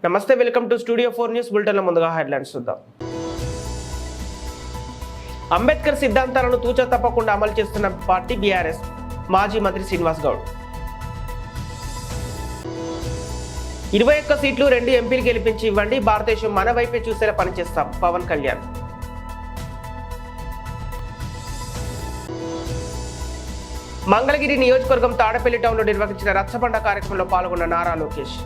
నమస్తే, welcome to studio 4 news బులెటిన్ల ముందుగా headlines చూద్దాం. అంబేద్కర్ సిద్ధాంతాలను తూచా తప్పకుండా అమలు చేస్తున్న పార్టీ బీఆర్ఎస్. మాజీ మంత్రి శ్రీనివాస్ గౌడ్. 21 సీట్లు 2 ఎంపీలు గెలిపించి ఇవ్వండి, భారతదేశం మన వైపే చూసేలా పనిచేస్తాం. పవన్ కళ్యాణ్. మంగళగిరి నియోజకవర్గం తాడపల్లి టౌన్లో నిర్వహించిన రచ్చబండ కార్యక్రమంలో పాల్గొన్న నారా లోకేష్.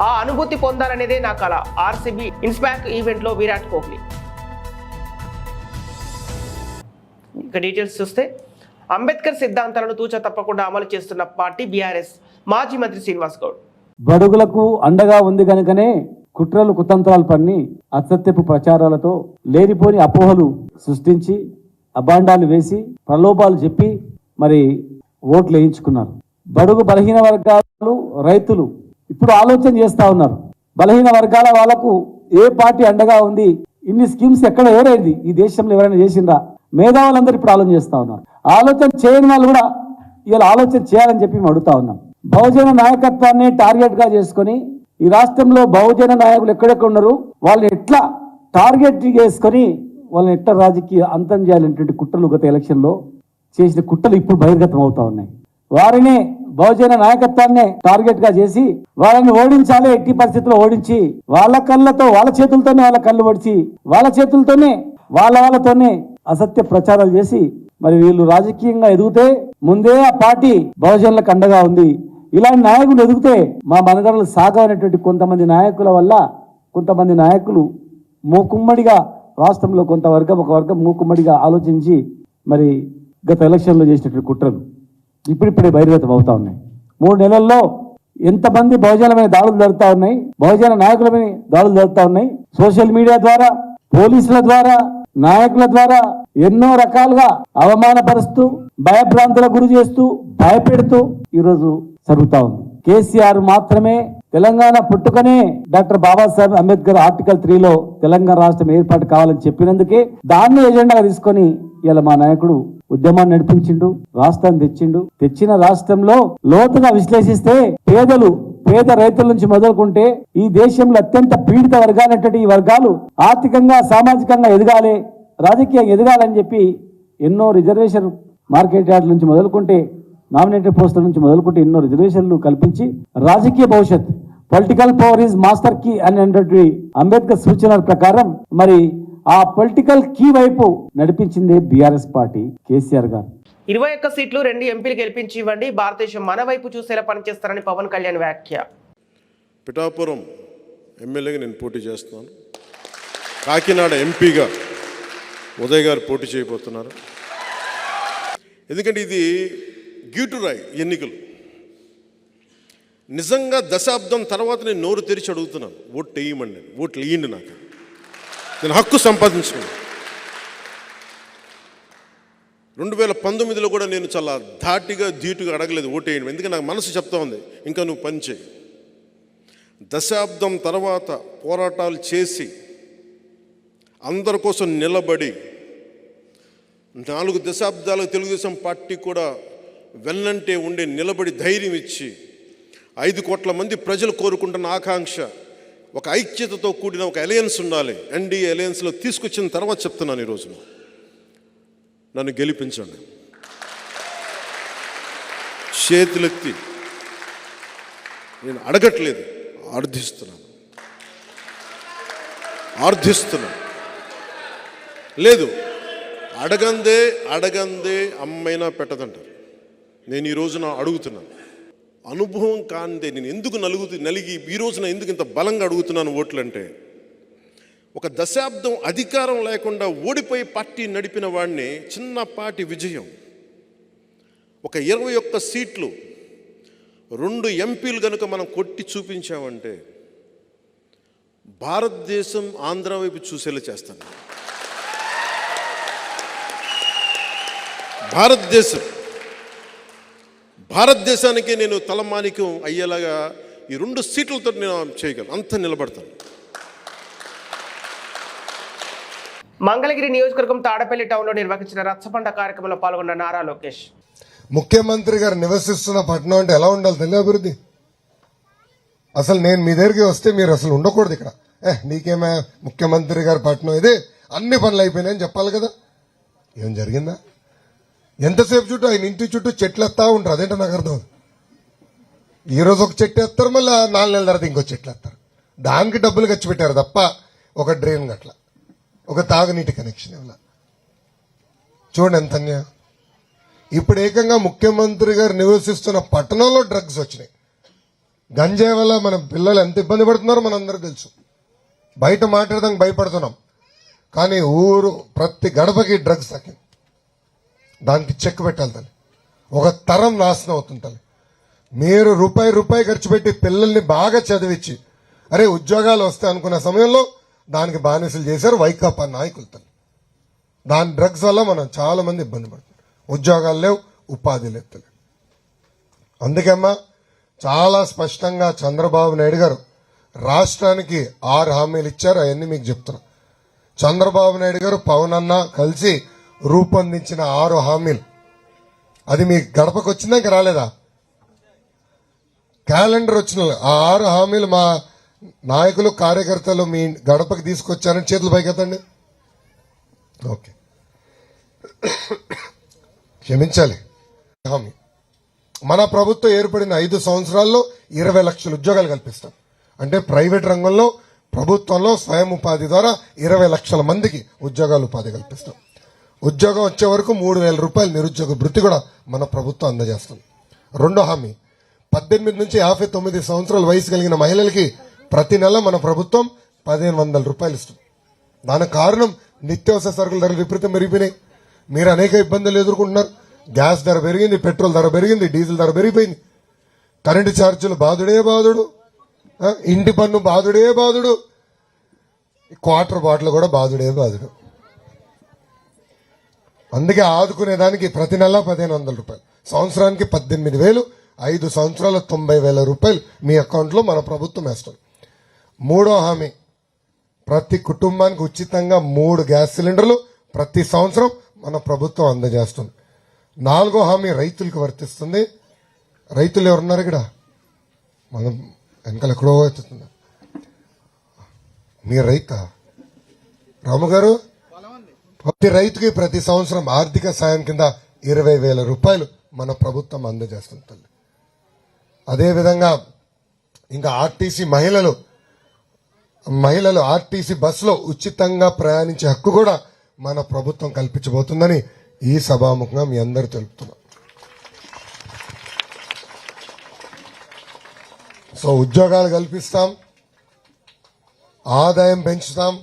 ఆ అనుభూతి పొందాలనేదే నా కళ. ఆర్సీబీ ఇన్స్పాక్ ఈవెంట్లో విరాట్ కోహ్లీ. ఇక డీటెయిల్స్ చూస్తే, అంబేద్కర్ సిద్ధాంతాలను తూచా తప్పకుండా అమలు చేస్తున్న పార్టీ బీఆర్ఎస్. మాజీ మంత్రి శ్రీనివాస్ గౌడ్. బడుగులకు అండగా ఉంది కనుకనే కుట్రలు కుతంత్రాలు పన్ని అసత్యపు ప్రచారాలతో లేనిపోని అపోహలు సృష్టించి అబాండాలు వేసి ప్రలోభాలు చెప్పి మరి ఓట్లు వేయించుకున్నారు. బడుగు బలహీన వర్గాలు, రైతులు ఇప్పుడు ఆలోచన చేస్తా ఉన్నారు. బలహీన వర్గాల వాళ్ళకు ఏ పార్టీ అండగా ఉంది, ఇన్ని స్కీమ్స్ ఎక్కడ ఎవరైంది ఈ దేశంలో ఎవరైనా చేసిందా? మేధావులందరూ ఇప్పుడు ఆలోచన చేస్తా ఉన్నారు. ఆలోచన చేయని వాళ్ళు కూడా ఇవాళ ఆలోచన చేయాలని చెప్పి మేము అడుగుతా ఉన్నాం. బహుజన నాయకత్వాన్ని టార్గెట్ గా చేసుకొని ఈ రాష్ట్రంలో బహుజన నాయకులు ఎక్కడెక్కడ ఉన్నారు, వాళ్ళని ఎట్లా టార్గెట్ చేసుకొని వాళ్ళని ఎట్లా రాజకీయ అంతం చేయాలనేటువంటి కుట్రలు గత ఎలక్షన్ లో చేసిన కుట్రలు ఇప్పుడు బహిర్గతం అవుతా ఉన్నాయి. వారిని బహుజన నాయకత్వాన్ని టార్గెట్ గా చేసి వాళ్ళని ఓడించాలి, ఎట్టి పరిస్థితుల్లో ఓడించి వాళ్ళ కళ్ళతో వాళ్ళ చేతులతోనే వాళ్ళ కళ్ళు పొడిచి వాళ్ళ చేతులతోనే వాళ్ళతోనే అసత్య ప్రచారాలు చేసి మరి వీళ్ళు రాజకీయంగా ఎదిగితే ముందే ఆ పార్టీ బహుజనులకు అండగా ఉంది. ఇలాంటి నాయకులు ఎదిగితే మా మనగడలు సాగవనేటువంటి కొంతమంది నాయకుల వల్ల కొంతమంది నాయకులు మూకుమ్మడిగా రాష్ట్రంలో కొంత వర్గం ఒక వర్గం మూకుమ్మడిగా ఆలోచించి మరి గత ఎలక్షన్లో చేసినటువంటి కుట్రలు ఇప్పుడిప్పుడే బహిర్గతం అవుతా ఉన్నాయి. 3 నెలల్లో ఎంతమంది బహుజనమైన దాడులు జరుగుతూ ఉన్నాయి, బహుజన నాయకులమైన దాడులు జరుగుతూ ఉన్నాయి. సోషల్ మీడియా ద్వారా, పోలీసుల ద్వారా, నాయకుల ద్వారా ఎన్నో రకాలుగా అవమానపరుస్తూ భయభ్రాంతులకు గురి చేస్తూ భయపెడుతూ ఈరోజు జరుగుతా ఉంది. కేసీఆర్ మాత్రమే తెలంగాణ పుట్టుకనే డాక్టర్ బాబాసాహెబ్ అంబేద్కర్ ఆర్టికల్ 3లో తెలంగాణ రాష్ట్రం ఏర్పాటు కావాలని చెప్పినందుకే దాన్ని ఎజెండాగా తీసుకొని ఇలా మా నాయకుడు ఉద్యమాన్ని నడిపించిండు, రాష్ట్రాన్ని తెచ్చిండు. తెచ్చిన రాష్ట్రంలో లోతుగా విశ్లేషిస్తే పేద రైతుల నుంచి మొదలుకుంటే ఈ దేశంలో అత్యంత పీడిత వర్గాలైనటువంటి ఈ వర్గాలు ఆర్థికంగా సామాజికంగా ఎదగాలి, రాజకీయంగా ఎదగాలని చెప్పి ఎన్నో రిజర్వేషన్ మార్కెట్ యార్డ్ నుంచి మొదలుకుంటే నామినేటెడ్ పోస్టుల నుంచి మొదలుకుంటే ఎన్నో రిజర్వేషన్లు కల్పించి రాజకీయ భవిష్యత్ political power is master key అనేటువంటి అంబేద్కర్ సూచనల ప్రకారం మరి ఆ పొలిటికల్ కీ వైపు నడిపించింది బీఆర్ఎస్ పార్టీ, కేసీఆర్ గారు. 21 సీట్లు 2 ఎంపీలు గెలిపించి ఇవ్వండి, భారతదేశం మన వైపు చూసేలా పనిచేస్తారని పవన్ కళ్యాణ్ వ్యాఖ్య. పిఠాపురం ఎమ్మెల్యేగా నేను పోటీ చేస్తున్నాను. కాకినాడ ఎంపీగా ఉదయ్ గారు పోటీ చేయబోతున్నారు. ఎందుకంటే ఇది గీటురాయి ఎన్నికలు. నిజంగా దశాబ్దం తర్వాత నేను నోరు తెరిచి అడుగుతున్నాను, ఓట్లు వేయమండి, ఓట్లు వేయండి. నేను హక్కు సంపాదించుకున్నాను. 2019లో కూడా నేను చాలా ధాటిగా ధీటుగా అడగలేదు ఓటు వేయండి, ఎందుకంటే నాకు మనసు చెప్తా ఉంది ఇంకా నువ్వు పని చేయి. దశాబ్దం తర్వాత పోరాటాలు చేసి అందరి కోసం నిలబడి 4 దశాబ్దాలకు తెలుగుదేశం పార్టీ కూడా వెన్నంటే ఉండే నిలబడి ధైర్యం ఇచ్చి 5 కోట్ల మంది ప్రజలు కోరుకుంటున్న ఆకాంక్ష ఒక ఐక్యతతో కూడిన ఒక అలయన్స్ ఉండాలి. ఎన్డీఏ అలయన్స్లో తీసుకొచ్చిన తర్వాత చెప్తున్నాను, ఈరోజు నన్ను గెలిపించండి. చేతులెత్తి నేను అడగట్లేదు, ఆర్థిస్తున్నాను. లేదు, అడగందే అమ్మైనా పెట్టదంటారు. నేను ఈ రోజున అడుగుతున్నాను. అనుభవం కాందే నేను ఎందుకు నలిగి ఈ రోజున ఎందుకు ఇంత బలంగా అడుగుతున్నాను ఓట్లు అంటే, ఒక దశాబ్దం అధికారం లేకుండా ఓడిపోయి పార్టీ నడిపిన వాడిని చిన్నపాటి విజయం, ఒక 21 సీట్లు 2 ఎంపీలు కనుక మనం కొట్టి చూపించామంటే భారతదేశం ఆంధ్ర వైపు చూసేలా చేస్తాను. భారతదేశానికి నేను తలమానికం అయ్యేలాగా ఈ 2 సీట్లతో నేను చేయగలను, అంత నిలబడతాను. మంగళగిరి నియోజకవర్గం తాడపల్లి టౌన్లో నిర్వహించిన రచ్చబండ కార్యక్రమంలో పాల్గొన్న నారా లోకేష్. ముఖ్యమంత్రి గారు నివసిస్తున్న పట్టణం అంటే ఎలా ఉండాలి తెలియ అభివృద్ధి? అసలు నేను మీ దగ్గరికి వస్తే మీరు అసలు ఉండకూడదు ఇక్కడ. నీకేమే ముఖ్యమంత్రి గారి పట్టణం ఇదే, అన్ని పనులు అయిపోయినాయని చెప్పాలి కదా. ఏం జరిగిందా? ఎంతసేపు చుట్టూ ఆయన ఇంటి చుట్టూ చెట్లు ఎత్తా ఉంటారు. అదేంటో నాకు అర్థం. ఈ రోజు ఒక చెట్టు ఎత్తారు, మళ్ళీ 4 నెలల తర్వాత ఇంకో చెట్లు ఎత్తారు. దానికి డబ్బులు ఖర్చు పెట్టారు తప్ప ఒక డ్రైన్ గట్ల, ఒక తాగునీటి కనెక్షన్ ఇవ్వాల. చూడండి ఎంత అన్యాయం. ఇప్పుడు ఏకంగా ముఖ్యమంత్రి గారు నివసిస్తున్న పట్టణంలో డ్రగ్స్ వచ్చినాయి. గంజాయి వల్ల మన పిల్లలు ఎంత ఇబ్బంది పడుతున్నారో మనందరూ తెలుసు. బయట మాట్లాడదానికి భయపడుతున్నాం, కానీ ఊరు ప్రతి గడపకి డ్రగ్స్ తగ్గింది. దానికి చెక్ పెట్టాలి తల్లి. ఒక తరం నాశనం అవుతుంది తల్లి. మీరు రూపాయి ఖర్చు పెట్టి పిల్లల్ని బాగా చదివించి అరే ఉద్యోగాలు వస్తాయి అనుకున్న సమయంలో దానికి బానిసలు చేశారు వైకాపా నాయకులు తల్లి. దాని డ్రగ్స్ వల్ల మనం చాలా మంది ఇబ్బంది పడుతున్నాం. ఉద్యోగాలు లేవు, ఉపాధి లేదు తల్లి. అందుకమ్మా చాలా స్పష్టంగా చంద్రబాబు నాయుడు గారు రాష్ట్రానికి 6 హామీలు ఇచ్చారు. అవన్నీ మీకు చెప్తున్నా. చంద్రబాబు నాయుడు గారు పవన్ అన్న కలిసి రూపొందించిన 6 హామీలు. అది మీ గడపకు వచ్చిందా ఇంకా రాలేదా? క్యాలెండర్ వచ్చిన ఆ 6 హామీలు మా నాయకులు కార్యకర్తలు మీ గడపకి తీసుకొచ్చారని చేతులు పైకెత్తండి. ఓకే, క్షమించాలి. హామీ మన ప్రభుత్వం ఏర్పడిన 5 సంవత్సరాల్లో 20 లక్షల ఉద్యోగాలు కల్పిస్తాం. అంటే ప్రైవేట్ రంగంలో, ప్రభుత్వంలో స్వయం ఉపాధి ద్వారా 20 లక్షల మందికి ఉద్యోగాలు ఉపాధి కల్పిస్తాం. ఉద్యోగం వచ్చే వరకు 3,000 రూపాయలు నిరుద్యోగ భృతి కూడా మన ప్రభుత్వం అందజేస్తుంది. రెండో హామీ 18 నుంచి 59 సంవత్సరాల వయసు కలిగిన మహిళలకి ప్రతి నెల మన ప్రభుత్వం 1,500 రూపాయలు ఇస్తుంది. దానికి కారణం నిత్యావసర సరుకుల ధరలు విపరీతం పెరిగిపోయినాయి. మీరు అనేక ఇబ్బందులు ఎదుర్కొంటున్నారు. గ్యాస్ ధర పెరిగింది, పెట్రోల్ ధర పెరిగింది, డీజిల్ ధర పెరిగిపోయింది, కరెంటు ఛార్జీలు బాధుడే బాధుడు, ఇంటి పన్ను బాధుడే బాధుడు, క్వార్టర్ బాటిల్ కూడా బాధుడే బాధుడు. అందుకే ఆదుకునేదానికి ప్రతి నెల 1,500 రూపాయలు, సంవత్సరానికి 18,000, 5 సంవత్సరాల 90,000 రూపాయలు మీ అకౌంట్లో మన ప్రభుత్వం వేస్తుంది. మూడో హామీ ప్రతి కుటుంబానికి ఉచితంగా 3 గ్యాస్ సిలిండర్లు ప్రతి సంవత్సరం మన ప్రభుత్వం అందజేస్తుంది. 4వ హామీ రైతులకు వర్తిస్తుంది. రైతులు ఎవరున్నారు ఇక్కడ? మనం వెనకాల ఎక్కడో అవుతుంది. మీ రైతా రాము గారు? ప్రతి రైతుకి ప్రతి సంవత్సరం ఆర్థిక సాయం కింద 20,000 రూపాయలు మన ప్రభుత్వం అందజేస్తుంది తల్లి. అదేవిధంగా ఇంకా ఆర్టీసీ మహిళలు ఆర్టీసీ బస్సులో ఉచితంగా ప్రయాణించే హక్కు కూడా మన ప్రభుత్వం కల్పించబోతుందని ఈ సభాముఖంగా మీ అందరూ తెలుపుతున్నాం. సో ఉద్యోగాలు కల్పిస్తాం, ఆదాయం పెంచుతాం.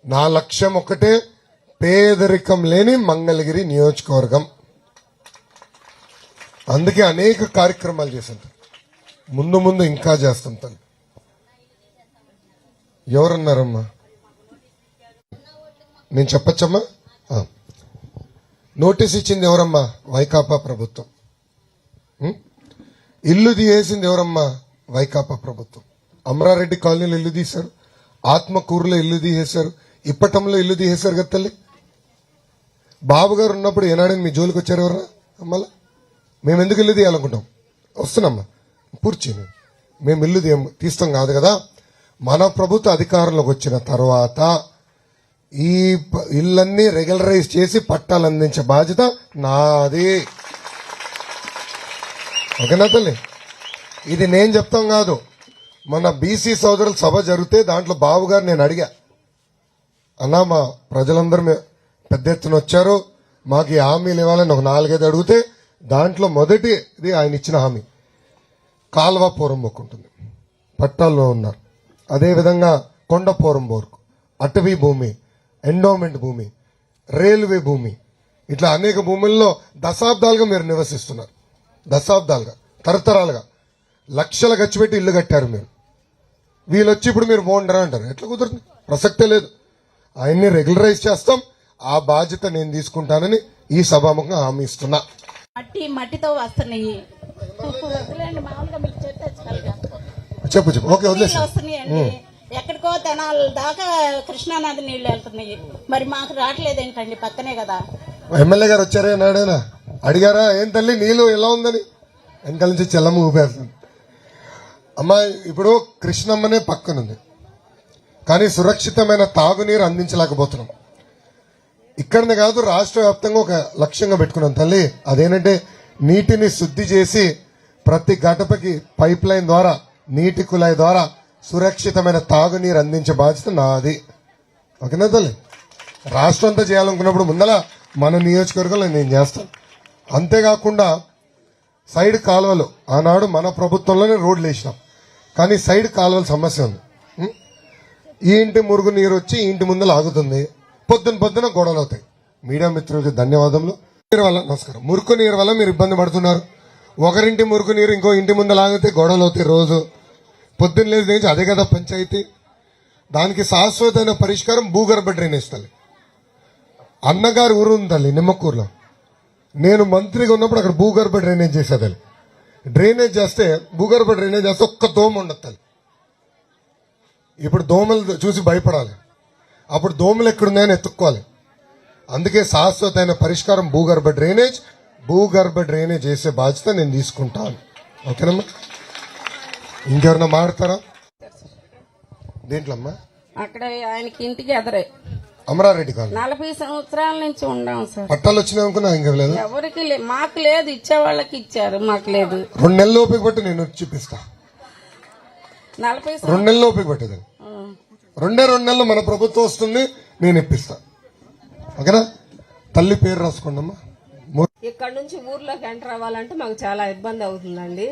నా లక్ష్యం ఒక్కటే, పేదరికం లేని మంగళగిరి నియోజకవర్గం. అందుకే అనేక కార్యక్రమాలు చేశాం. ముందు ఇంకా చేస్తాం తల్లి. ఎవరన్నారమ్మా? నేను చెప్పచ్చమ్మా? నోటీస్ ఇచ్చింది ఎవరమ్మా? వైకాపా ప్రభుత్వం. ఇల్లు తీసేసింది ఎవరమ్మా? వైకాపా ప్రభుత్వం. అమరారెడ్డి కాలనీలో ఇల్లు తీశారు, ఆత్మకూరులో ఇల్లు తీసేశారు, ఇప్పటంలో ఇల్లు తీసేశారు కదా తల్లి. బాబు గారు ఉన్నప్పుడు ఏనాడని మీ జోలికి వచ్చారు ఎవరా? అమ్మలా మేము ఎందుకు ఇల్లు తీయాలనుకుంటాం? వస్తున్నామ్మా, పూర్తి చేయండి. మేము ఇల్లు తీస్తాం కాదు కదా. మన ప్రభుత్వ అధికారంలోకి వచ్చిన తర్వాత ఈ ఇళ్ళన్నీ రెగ్యులరైజ్ చేసి పట్టాలు అందించే బాధ్యత నాది. ఓకేనా తల్లి? ఇది నేను చెప్తాం కాదు. మన బీసీ సోదరుల సభ జరిగితే దాంట్లో బాబు గారు నేను అడిగా, అన్నా మా ప్రజలందరూ పెద్ద ఎత్తున వచ్చారు, మాకు ఈ హామీలు ఇవ్వాలని ఒక 4-5 అడిగితే దాంట్లో మొదటిది ఆయన ఇచ్చిన హామీ కాల్వ పోరంబోకు ఉంటుంది, పట్టాల్లో ఉన్నారు. అదేవిధంగా కొండ పోరంబోర్కు, అటవీ భూమి, ఎండోమెంట్ భూమి, రైల్వే భూమి, ఇట్లా అనేక భూముల్లో దశాబ్దాలుగా మీరు నివసిస్తున్నారు. దశాబ్దాలుగా, తరతరాలుగా లక్షలు ఖర్చు పెట్టి ఇల్లు కట్టారు మీరు. వీళ్ళొచ్చి ఇప్పుడు మీరు బాగుండరా అంటారు. ఎట్లా కుదురుతుంది? ప్రసక్తే లేదు. ఆయన్ని రెగ్యులరైజ్ చేస్తాం. ఆ బాధ్యత నేను తీసుకుంటానని ఈ సభాముఖంగా హామీ ఇస్తున్నా. మట్టితో వస్తున్నాయి. చెప్పు ఓకే వదిలేసి వస్తున్నాయండి. ఎక్కడికో తెనాల దాకా కృష్ణానది నీళ్లు వెళ్తున్నాయి. మరి మాకు రావట్లేదు ఏంటండి? పక్కనే కదా. ఎమ్మెల్యే గారు వచ్చారే నాడేనా? అడిగారా ఏం తల్లి నీళ్ళు ఎలా ఉందని? వెనకాల నుంచి చెల్లమ్మ ఊపేస్తుంది. అమ్మా ఇప్పుడు కృష్ణమ్మనే పక్కనుంది, కానీ సురక్షితమైన తాగునీరు అందించలేకపోతున్నాం. ఇక్కడనే కాదు, రాష్ట్ర వ్యాప్తంగా ఒక లక్ష్యంగా పెట్టుకున్నాం తల్లి. అదేంటంటే నీటిని శుద్ధి చేసి ప్రతి గడపకి పైప్ లైన్ ద్వారా, నీటి కుళాయి ద్వారా సురక్షితమైన తాగునీరు అందించే బాధ్యత నాది. ఓకేనా తల్లి? రాష్ట్రం అంతా చేయాలనుకున్నప్పుడు ముందల మన నియోజకవర్గంలో నేను చేస్తాను. అంతేకాకుండా సైడ్ కాలువలు, ఆనాడు మన ప్రభుత్వంలోనే రోడ్లు వేసినాం, కానీ సైడ్ కాలువల సమస్య ఉంది. ఈ ఇంటి మురుగు నీరు వచ్చి ఇంటి ముందర ఆగుతుంది, పొద్దున గొడవలు అవుతాయి. మీడియా మిత్రులకి ధన్యవాదములు. నీరు వల్ల నమస్కారం. మురుకు నీరు వల్ల మీరు ఇబ్బంది పడుతున్నారు. ఒకరింటి మురుకు నీరు ఇంకో ఇంటి ముందర ఆగితే గొడవలు అవుతాయి. రోజు పొద్దున్న లేదు నుంచి అదే కదా పంచాయతీ. దానికి శాశ్వతమైన పరిష్కారం భూగర్భ డ్రైనేజ్ తల్లి. అన్నగారి ఊరు ఉంది తల్లి నిమ్మకూరులో. నేను మంత్రిగా ఉన్నప్పుడు అక్కడ భూగర్భ డ్రైనేజ్ చేసేదాన్ని. డ్రైనేజ్ చేస్తే భూగర్భ డ్రైనేజ్ చేస్తే ఒక్క దోమ ఉండదు తల్లి. ఇప్పుడు దోమలు చూసి భయపడాలి, అప్పుడు దోమలు ఎక్కడున్నాయని ఎత్తుక్కోవాలి. అందుకే శాశ్వతమైన పరిష్కారం భూగర్భ డ్రైనేజ్. భూగర్భ డ్రైనేజ్ చేసే బాధ్యత నేను తీసుకుంటాను. ఓకేనమ్మా? ఇంకెవరన్నా మాడతారా దేంట్లో అమ్మా? అక్కడ ఆయనకి ఇంటికి ఎదరే అమరారెడ్డి కాదు, 40 సంవత్సరాల నుంచి ఉన్నాం సార్. పట్టాలు వచ్చినాయి అనుకున్నా, ఇంకా లేదు. ఎవరికి మాకు లేదు, ఇచ్చే వాళ్ళకి ఇచ్చారు, మాకు లేదు. 2 నెలల ఓపిక పట్టి నేను చూపిస్తా. 40 2 నెలల ఓపిక పట్టేది. 2 నెలలు మన ప్రభుత్వం వస్తుంది, నేను ఇప్పిస్తా. ఓకేనా? తల్లి పేరు రాసుకోండమ్మా. ఇక్కడ నుంచి ఊర్లోకి ఎంటర్ అవ్వాలంటే మాకు చాలా ఇబ్బంది అవుతుందండి.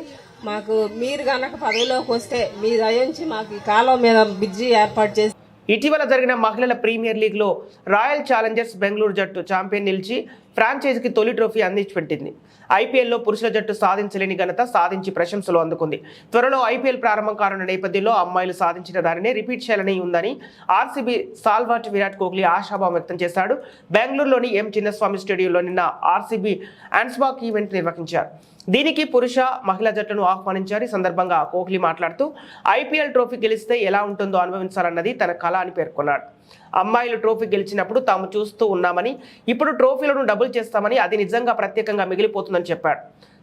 మాకు మీరు గనక పదవిలోకి వస్తే మీ దయించి మాకు ఈ కాలువ మీద బ్రిడ్జి ఏర్పాటు చేసి. ఇటీవల జరిగిన మహిళల ప్రీమియర్ లీగ్లో రాయల్ ఛాలెంజర్స్ బెంగళూరు జట్టు ఛాంపియన్ నిలిచి ఫ్రాంచైజీకి తొలి ట్రోఫీ అందించిపెట్టింది. ఐపీఎల్లో పురుషుల జట్టు సాధించలేని ఘనత సాధించి ప్రశంసలు అందుకుంది. త్వరలో ఐపీఎల్ ప్రారంభం కానున్న నేపథ్యంలో అమ్మాయిలు సాధించిన దానినే రిపీట్ చేయాలని ఉందని ఆర్సీబీ సాల్వాట్ విరాట్ కోహ్లీ ఆశాభావం వ్యక్తం చేశాడు. బెంగళూరులోని ఎం చిన్నస్వామి స్టేడియంలో నిన్న ఆర్సీబీ హ్యాండ్స్బాక్ ఈవెంట్ నిర్వహించారు. దీనికి పురుష, మహిళా జట్లను ఆహ్వానించారు. ఈ సందర్భంగా కోహ్లీ మాట్లాడుతూ ఐపీఎల్ ట్రోఫీ గెలిస్తే ఎలా ఉంటుందో అనుభవించాలన్నది తన కళ అని పేర్కొన్నాడు. అమ్మాయిలు ట్రోఫీ గెలిచినప్పుడు తాము చూస్తూ ఉన్నామని, ఇప్పుడు ట్రోఫీలను డబుల్ చేస్తామని, అది నిజంగా ప్రత్యేకంగా మిగిలిపోతుందని చెప్పాడు.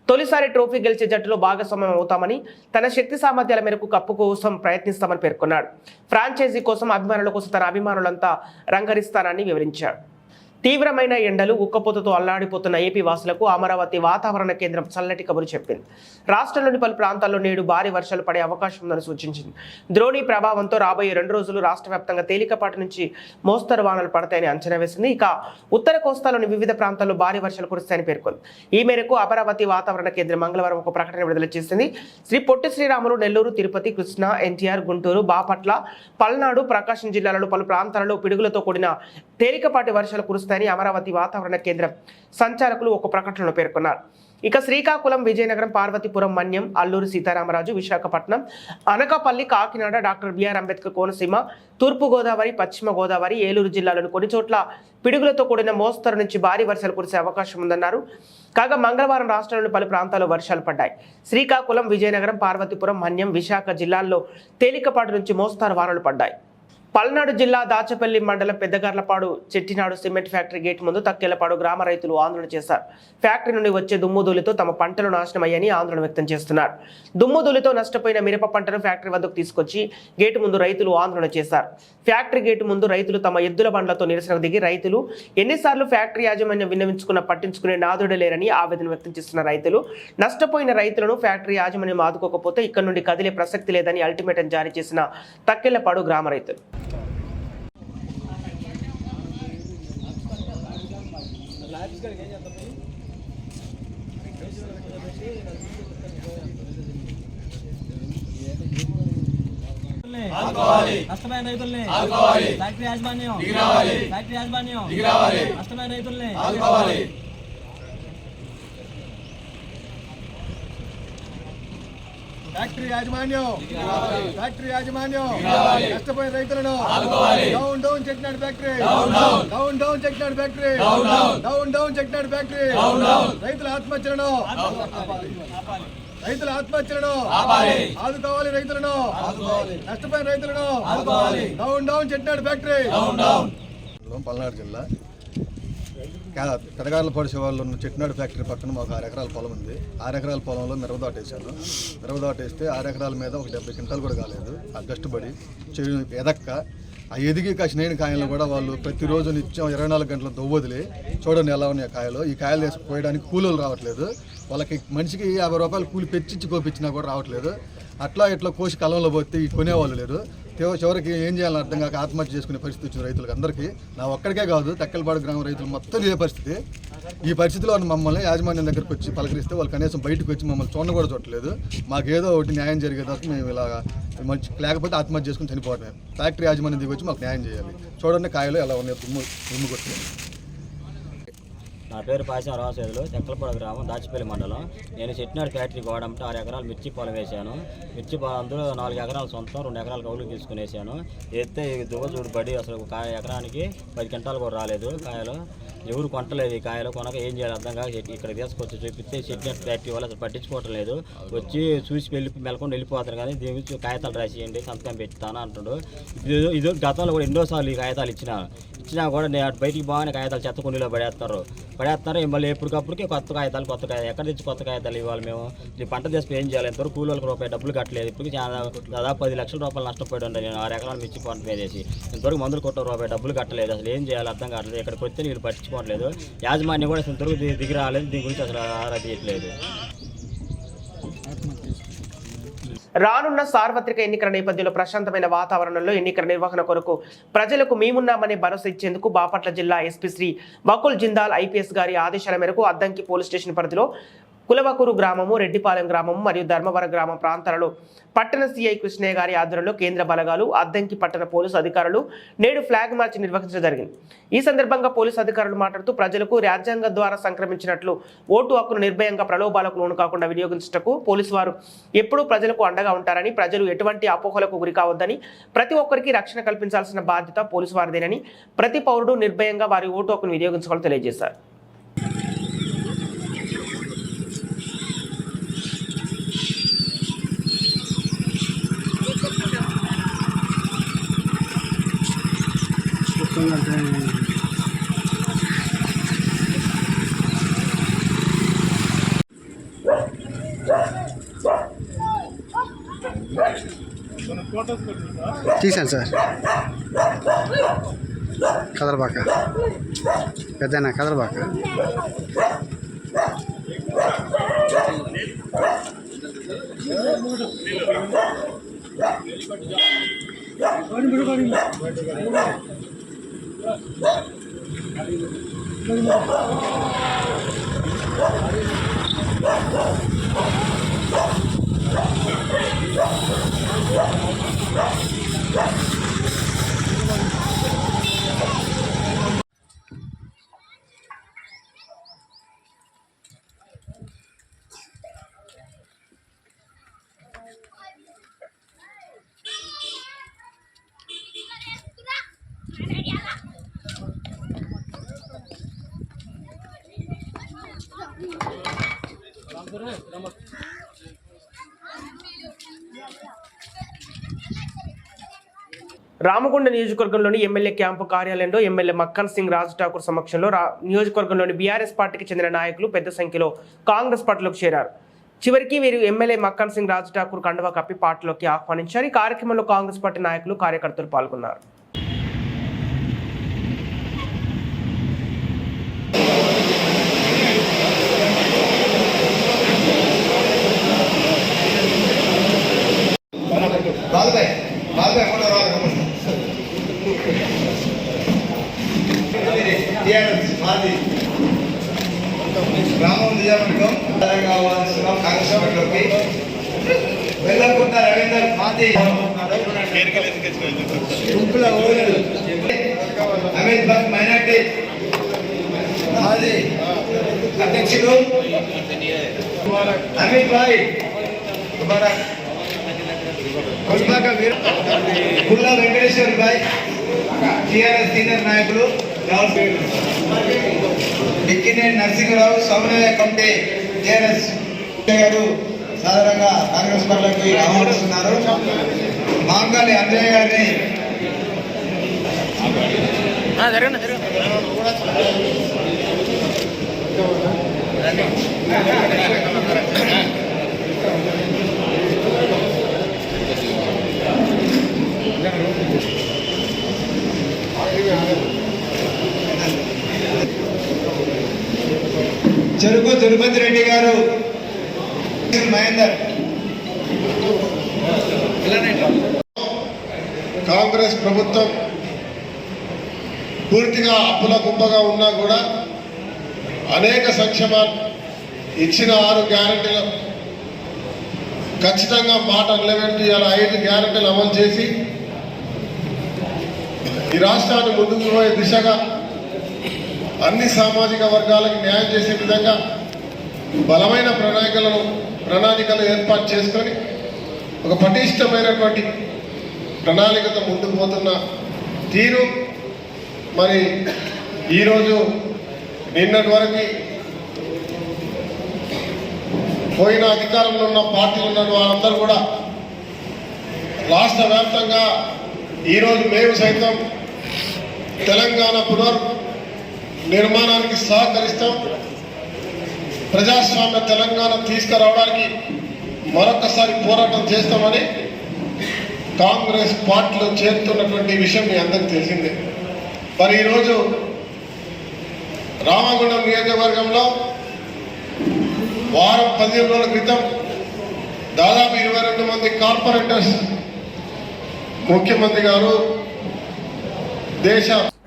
తొలిసారి ట్రోఫీ గెలిచే జట్టులో భాగస్వామ్యం అవుతామని, తన శక్తి సామర్థ్యాల మేరకు కప్పు కోసం ప్రయత్నిస్తామని పేర్కొన్నాడు. ఫ్రాంచైజీ కోసం, అభిమానుల కోసం తన అభిమానులంతా రంగరిస్తానని వివరించాడు. తీవ్రమైన ఎండలు, ఉక్కపోతతో అల్లాడిపోతున్న ఏపీ వాసులకు అమరావతి వాతావరణ కేంద్రం చల్లటి కబురు చెప్పింది. రాష్ట్రంలోని పలు ప్రాంతాల్లో నేడు భారీ వర్షాలు పడే అవకాశం ఉందని సూచించింది. ద్రోణి ప్రభావంతో రాబోయే 2 రోజులు రాష్ట్ర వ్యాప్తంగా తేలికపాటి నుంచి మోస్తరు వానలు పడతాయని అంచనా వేసింది. ఇక ఉత్తర కోస్తాలోని వివిధ ప్రాంతాల్లో భారీ వర్షాలు కురుస్తాయని పేర్కొంది. ఈ మేరకు అమరావతి వాతావరణ కేంద్రం మంగళవారం ఒక ప్రకటన విడుదల చేసింది. శ్రీ పొట్టి శ్రీరాములు, నెల్లూరు, తిరుపతి, కృష్ణా, ఎన్టీఆర్, గుంటూరు, బాపట్ల, పల్నాడు, ప్రకాశం జిల్లాలలో పలు ప్రాంతాలలో పిడుగులతో కూడిన తేలికపాటి వర్షాలు కురుస్తాయని అమరావతి వాతావరణ కేంద్రం సంచాలకులు ఒక ప్రకటనలో పేర్కొన్నారు. ఇక శ్రీకాకుళం, విజయనగరం, పార్వతీపురం, మన్యం, అల్లూరు సీతారామరాజు, విశాఖపట్నం, అనకాపల్లి, కాకినాడ, డాక్టర్ బిఆర్ అంబేద్కర్ కోనసీమ, తూర్పు గోదావరి, పశ్చిమ గోదావరి, ఏలూరు జిల్లాలోని కొన్ని చోట్ల పిడుగులతో కూడిన మోస్తరు నుంచి భారీ వర్షాలు కురిసే అవకాశం ఉందన్నారు. కాగా మంగళవారం రాష్ట్రంలోని పలు ప్రాంతాల్లో వర్షాలు పడ్డాయి. శ్రీకాకుళం, విజయనగరం, పార్వతీపురం, మన్యం, విశాఖ జిల్లాల్లో తేలికపాటి నుంచి మోస్తారు వానలు పడ్డాయి. పల్నాడు జిల్లా దాచపల్లి మండలం పెద్దగర్లపాడు చెట్టినాడు సిమెంట్ ఫ్యాక్టరీ గేట్ ముందు తక్కెలపాడు గ్రామ రైతులు ఆందోళన చేశారు. ఫ్యాక్టరీ నుండి వచ్చే దుమ్ముధూళితో తమ పంటలు నాశనమయ్యాయని ఆందోళన వ్యక్తం చేస్తున్నారు. దుమ్ముధూళితో నష్టపోయిన మిరప పంటను ఫ్యాక్టరీ వద్దకు తీసుకొచ్చి గేటు ముందు రైతులు ఆందోళన చేశారు. ఫ్యాక్టరీ గేటు ముందు రైతులు తమ ఎద్దుల బండ్లతో నిరసనకు దిగి రైతులు ఎన్నిసార్లు ఫ్యాక్టరీ యాజమాన్యం విన్నవించుకున్న పట్టించుకునే నాదుడే లేరని ఆవేదన వ్యక్తం చేస్తున్న రైతులు నష్టపోయిన రైతులను ఫ్యాక్టరీ యాజమాన్యం ఆదుకోకపోతే ఇక్కడ నుండి కదిలే ప్రసక్తి లేదని అల్టిమేటం జారీ చేసిన తక్కెలపాడు గ్రామ రైతులు. నష్టమైన రైతుల్ని ఫ్యాక్టరీ యాజమాన్యం నష్టమైన రైతుల్ని ఫ్యాక్టరీ యాజమాన్యం నష్టపోయిన రైతులను డౌన్ చెక్నాడు ఫ్యాక్టరీ డౌన్ చెక్నాడు ఫ్యాక్టరీ రైతుల ఆత్మహత్యలను ఆదుకోవాలి. రైతులను నష్టపోయిన రైతులను డౌన్ చెక్నాడు ఫ్యాక్టరీ. పల్నాడు జిల్లా పెదగార్లపాడు శివార్లో ఉన్న చెట్నాడు ఫ్యాక్టరీ పక్కన మాకు 6 ఎకరాల పొలం ఉంది. 6 ఎకరాల పొలంలో మిరపదాట వేసాను. మిరపదాట వేస్తే 6 ఎకరాల మీద ఒక 70 క్వింటాలు కూడా కాలేదు. ఆ కష్టపడి ఎదక్క ఆ ఎదిగి కాసిన కాయలను కూడా వాళ్ళు ప్రతిరోజు నిత్యం 24 గంటల దొవ్వదిలి చూడండి ఎలా ఉన్నాయి కాయలు. ఈ కాయలు వేసి కోయడానికి కూలీలు రావట్లేదు. వాళ్ళకి మనిషికి 50 రూపాయలు కూలి పెంచి కోపించినా కూడా రావట్లేదు. అట్లా ఇట్లా కోసి కలంలో పోతే ఈ కొనేవాళ్ళు లేరు. చివరికి ఏం చేయాలని అర్థం కాక ఆత్మహత్య చేసుకునే పరిస్థితి వచ్చింది రైతులకు అందరికీ. నా ఒక్కడికే కాదు, తెక్కలపాడు గ్రామ రైతులు మొత్తం ఇదే పరిస్థితి. ఈ పరిస్థితిలో మమ్మల్ని యాజమాన్యం దగ్గరికి వచ్చి పలకరిస్తే వాళ్ళు కనీసం బయటకు వచ్చి మమ్మల్ని చూడ కూడా చూడలేదు. మాకేదో ఒకటి న్యాయం జరిగేదాకా మేము ఇలా మంచి లేకపోతే ఆత్మహత్య చేసుకుని చనిపోవడమే. ఫ్యాక్టరీ యాజమాన్యం దిగి వచ్చి మాకు న్యాయం చేయాలి. చూడండి కాయలు ఎలా ఉన్నాయి, దుమ్ము కొట్టినాయి. నా పేరు పాశం రామసేదులు, తెక్కలపాడు గ్రామం, దాచిపల్లి మండలం. నేను చెట్నాడు ఫ్యాక్టరీ గోడంటే 6 ఎకరాలు మిర్చి పొలం వేసాను. మిర్చి పొలం అందులో 4 ఎకరాలు సొంతం, 2 ఎకరాలు కౌలుకి తీసుకుని వేసాను. వేస్తే దువ్వ చూడు పడి అసలు ఎకరానికి 10 క్వింటాలు కూడా రాలేదు కాయలు. ఎవరు కొంటలేదు ఈ కాయలు. కొనక ఏం చేయాలి అర్థం కాక ఇక్కడ తీసుకొచ్చి చూపిస్తే చెట్నాడు ఫ్యాక్టరీ వాళ్ళు అసలు పట్టించుకోవటం లేదు. వచ్చి చూసి మెలకుండా వెళ్ళిపోతారు. కానీ దీని గురించి కాగితాలు రాసియండి, సంతకం పెడతాను అంటున్నాడు. ఇది గతంలో కూడా ఎన్నోసార్లు ఈ కాగితాలు ఇచ్చినా కూడా నేను బయటికి బాగానే కాగితాలు చెత్త కుండీలో పడేస్తారు. మళ్ళీ ఎప్పటికప్పటికి కొత్త కాగితాలు ఎక్కడ తెచ్చి కొత్త కాగితాలు ఇవ్వాలి మేము? ఈ పంట తీసుకు ఏం చేయాలి? ఎంతవరకు కూలీలకు రూపాయి డబ్బులు కట్టలేదు. ఇప్పటికి దాదాపు 10 లక్షల రూపాయలు నష్టపోయి ఉండే నేను 6 ఎకరాలు మిర్చి పంట వేసేసి. ఇంతవరకు మందులు కొట్ట రూపాయి డబ్బులు కట్టలేదు. అసలు ఏం చేయాలి అర్థం కావట్లేదు. ఇక్కడికి వస్తే వీళ్ళు పట్టించుకోవట్లేదు. యాజమాన్యం కూడా ఇంతవరకు దిగి రాలేదు. దీని గురించి అసలు ఆరా తీయట్లేదు. రానున్న సార్వత్రిక ఎన్నికల నేపథ్యంలో ప్రశాంతమైన వాతావరణంలో ఎన్నికల నిర్వహణ కొరకు ప్రజలకు మేమున్నామనే భరోసా ఇచ్చేందుకు బాపట్ల జిల్లా ఎస్పీ శ్రీ వకుల్ జిందాల్ ఐపీఎస్ గారి ఆదేశాల మేరకు అద్దంకి పోలీస్ స్టేషన్ పరిధిలో కులవకూరు గ్రామము, రెడ్డిపాలెం గ్రామము మరియు ధర్మవరం గ్రామ ప్రాంతాలలో పట్టణ సిఐ కృష్ణయ్య గారి ఆధ్వర్యంలో కేంద్ర బలగాలు, అద్దంకి పట్టణ పోలీసు అధికారులు నేడు ఫ్లాగ్ మార్చ్ నిర్వహించడం జరిగింది. ఈ సందర్భంగా పోలీసు అధికారులు మాట్లాడుతూ ప్రజలకు రాజ్యాంగం ద్వారా సంక్రమించినట్లు ఓటు హక్కును నిర్భయంగా ప్రలోభాలకు లోను కాకుండా వినియోగించుటకు పోలీసు వారు ఎప్పుడూ ప్రజలకు అండగా ఉంటారని, ప్రజలు ఎటువంటి అపోహలకు గురి కావద్దని, ప్రతి ఒక్కరికి రక్షణ కల్పించాల్సిన బాధ్యత పోలీసు వారిదేనని, ప్రతి పౌరుడు నిర్భయంగా వారి ఓటు హక్కును వినియోగించుకోవాలని తెలియజేశారు. తీసాను సార్. కదలబాక పెద్దనా, కదలబాక. రామగుండ నియోజకవర్గంలోని ఎమ్మెల్యే క్యాంపు కార్యాలయంలో ఎమ్మెల్యే మక్కన్ సింగ్ రాజ్ ఠాకూర్ సమక్షంలో నియోజకవర్గంలోని బీఆర్ఎస్ పార్టీకి చెందిన నాయకులు పెద్ద సంఖ్యలో కాంగ్రెస్ పార్టీలోకి చేరారు. చివరికి వీరు ఎమ్మెల్యే మక్కన్ సింగ్ రాజ్ ఠాకూర్ కండువా కప్పి పార్టీలోకి ఆహ్వానించారు. ఈ కార్యక్రమంలో కాంగ్రెస్ పార్టీ నాయకులు, కార్యకర్తలు పాల్గొన్నారు. గ్రామం నిజామం కాంగ్రెస్ పార్టీలోకి వెళ్ళకుండా రవీందర్ మాది అమిత్ భట్ మైనార్టీ మాది అధ్యక్షుడు అమిత్ భాయ్ కుల్లా వెంకటేశ్వర్ భాయ్ టిఆర్ఎస్ సీనియర్ నాయకులు, డిక్కినేని నరసింహరావు సమన్వయ కమిటీ టిఆర్ఎస్ గారు సాధారణంగా కాంగ్రెస్ పార్టీకి ఆహ్వానిస్తున్నారు. మాంగాలి అంజయ్య గారిని చెరుకు తిరుపతి రెడ్డి గారు, మహేందర్. కాంగ్రెస్ ప్రభుత్వం పూర్తిగా అప్పుల కుప్పగా ఉన్నా కూడా అనేక సంక్షేమాలు ఇచ్చిన 6 గ్యారెంటీలు ఖచ్చితంగా మాట నిలబెట్టి ఇలా 5 గ్యారెంటీలు అమలు చేసి ఈ రాష్ట్రాన్ని ముందుకు పోయే దిశగా అన్ని సామాజిక వర్గాలకు న్యాయం చేసే విధంగా బలమైన ప్రణాళికలు ఏర్పాటు చేసుకొని ఒక పటిష్టమైనటువంటి ప్రణాళికతో ముందుకు పోతున్న తీరు మరి ఈరోజు నిన్నటి వరకు పోయిన అధికారంలో ఉన్న పార్టీలు ఉన్న వాళ్ళందరూ కూడా రాష్ట్ర వ్యాప్తంగా ఈరోజు మేము సైతం తెలంగాణ నిర్మాణానికి సహకరిస్తాం. ప్రజాస్వామ్య తెలంగాణ తీసుకురావడానికి మరొకసారి పోరాటం చేస్తామని కాంగ్రెస్ పార్టీలో చేరుతున్నటువంటి విషయం మీ అందరికీ తెలిసిందే. మరి ఈరోజు రామగుండం నియోజకవర్గంలో వారం 15 రోజుల క్రితం దాదాపు 22 మంది కార్పొరేటర్స్ ముఖ్యమంత్రి గారు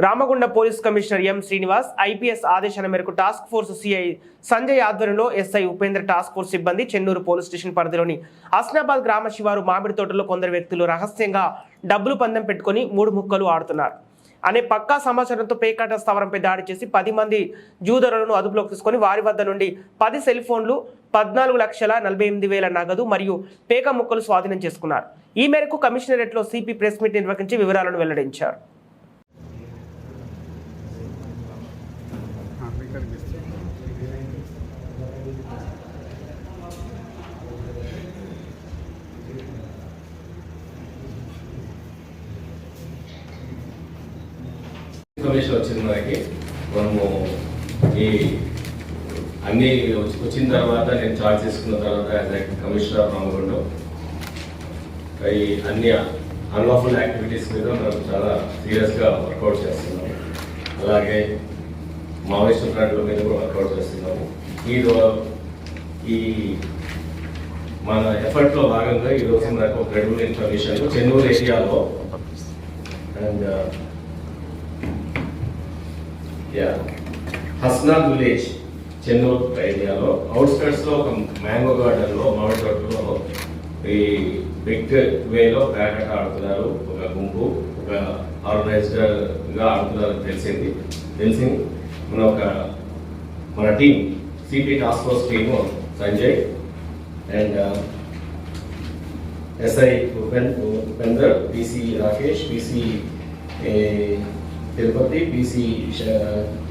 Ramagunda police commissioner M Srinivas IPS ఆదేశాల మేరకు టాస్క్ ఫోర్స్ సిఐ సంజయ్ ఆధ్వర్యంలో ఎస్ఐ ఉపేంద్ర టాస్క్ ఫోర్స్ సిబ్బంది చెన్నూరు పోలీస్ స్టేషన్ పరిధిలోని హస్నాబాద్ గ్రామ శివారు మామిడి తోటలో కొందరు వ్యక్తులు రహస్యంగా డబ్బులు పందెం పెట్టుకుని 3 ముక్కలు ఆడుతున్నారు అనే పక్కా సమాచారంతో పేకాట స్థావరంపై దాడి చేసి 10 మంది జూదరులను అదుపులోకి తీసుకొని వారి వద్ద నుండి 10 సెల్ ఫోన్లు 14,48,000 నగదు మరియు పేక ముక్కలు స్వాధీనం చేసుకున్నారు. ఈ మేరకు కమిషనరేట్లో సిపి ప్రెస్ మీట్ నిర్వహించి వివరాలను వెల్లడించారు. ఇన్ఫర్మేషన్ వచ్చింది మనకి. మనము ఈ అన్నీ వచ్చిన తర్వాత నేను చార్జ్ చేసుకున్న తర్వాత as a commissioner of Ramagundam ఈ అన్ని అన్లాఫుల్ యాక్టివిటీస్ మీద మనం చాలా సీరియస్గా వర్కౌట్ చేస్తున్నాము. అలాగే మావోయిస్ట్ ఫ్రంట్ల మీద కూడా వర్కౌట్ చేస్తున్నాము. ఈ మన ఎఫర్ట్లో భాగంగా ఈరోజు మనకు ఒక క్రెడిబుల్ ఇన్ఫర్మేషన్ చెన్నూరు ఏరియాలో అండ్ హస్నాథ్ విలేజ్ చెన్నూరు ఏరియాలో అవుట్స్కట్స్లో ఒక మ్యాంగో గార్డెన్లో మామిడి తోటలో ఈ బిగ్ వేలో బ్యాట్ ఆడుతున్నారు. ఒక గుంపు ఒక ఆర్గనైజ్డ్గా ఆడుతున్నారు తెలిసింది. మన team CP task force team Sanjay and SI Upender, PC Rakesh, PC Tirupati, PC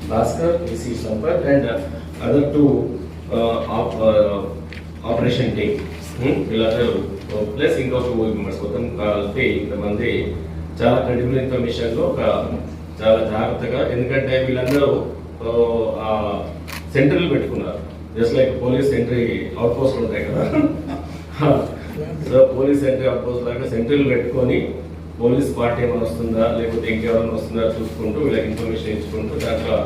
Bhaskar, PC Sampath and other 2 operation team వీళ్ళందరూ ప్లస్ ఇంకో 2 మెంబర్స్ మొత్తం కలిపి ఇంతమంది చాలా క్రెడిబుల్ ఇన్ఫర్మేషన్లో చాలా జాగ్రత్తగా, ఎందుకంటే వీళ్ళందరూ సెంటర్లు పెట్టుకున్నారు. Just like police entry out post ఉంటాయి కదా, so police entry out post లాగా సెంటర్లు పెట్టుకొని పోలీస్ పార్టీ ఏమైనా వస్తుందా లేకపోతే ఇంకెవరైనా వస్తుందా చూసుకుంటూ వీళ్ళకి ఇన్ఫర్మేషన్ ఇచ్చుకుంటూ దాంట్లో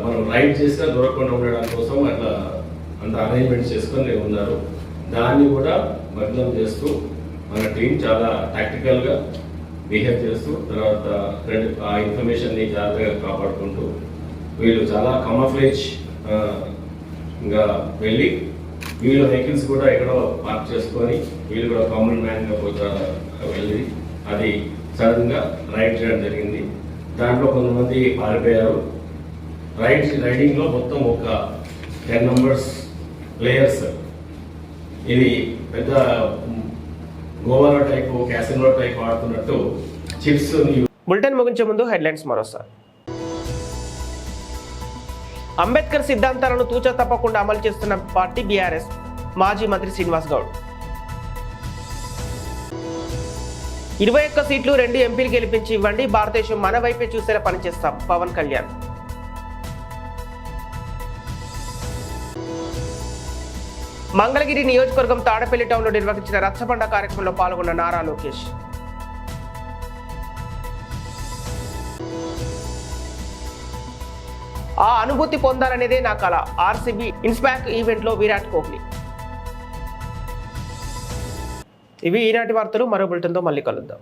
మనం రైడ్ చేసినా దొరకకుండా ఉండడం కోసం అట్లా అంత అరేంజ్మెంట్స్ చేసుకొని ఉన్నారు. దాన్ని కూడా భగ్నం చేస్తూ మన టీం చాలా టాక్టికల్గా బిహేవ్ చేస్తూ తర్వాత ఆ ఇన్ఫర్మేషన్ని జాగ్రత్తగా కాపాడుకుంటూ వీళ్ళు చాలా కమఫ్లేజ్గా వెళ్ళి వీళ్ళ వెహికల్స్ కూడా ఎక్కడో పార్క్ చేసుకొని వీళ్ళు కూడా కామన్ మ్యాన్గా వెళ్ళి అది సడన్గా రైడ్ చేయడం జరిగింది. దాంట్లో కొంతమంది పారిపోయారు. రైడింగ్లో మొత్తం ఒక 10 మెంబర్స్ ప్లేయర్స్. ఇది పెద్ద గోవాలో టైపు క్యాసినో టైప్ ఆడుతున్నట్టు చిప్స్. బులెటిన్ ముగించే ముందు హెడ్లైన్స్ మరోసారి. అంబేద్కర్ సిద్ధాంతాలను తూచా తప్పకుండా అమలు చేస్తున్న పార్టీ బీఆర్ఎస్. మాజీ మంత్రి శ్రీనివాస్ గౌడ్. 21 సీట్లు 2 ఎంపీలు గెలిపించి ఇవ్వండి, భారతదేశం మన వైపే చూసేలా పనిచేస్తాం. పవన్ కళ్యాణ్. మంగళగిరి నియోజకవర్గం తాడపల్లి టౌన్లో నిర్వహించిన రచ్చబండ కార్యక్రమంలో పాల్గొన్న నారా లోకేష్. ఆ అనుభూతి పొందాలనేదే నా కళ. ఆర్సీబీ ఇన్స్పాక్ ఈవెంట్లో విరాట్ కోహ్లీ. ఇవి ఈనాటి వార్తలు. మరో బులెటిన్తో మళ్ళీ కలుద్దాం.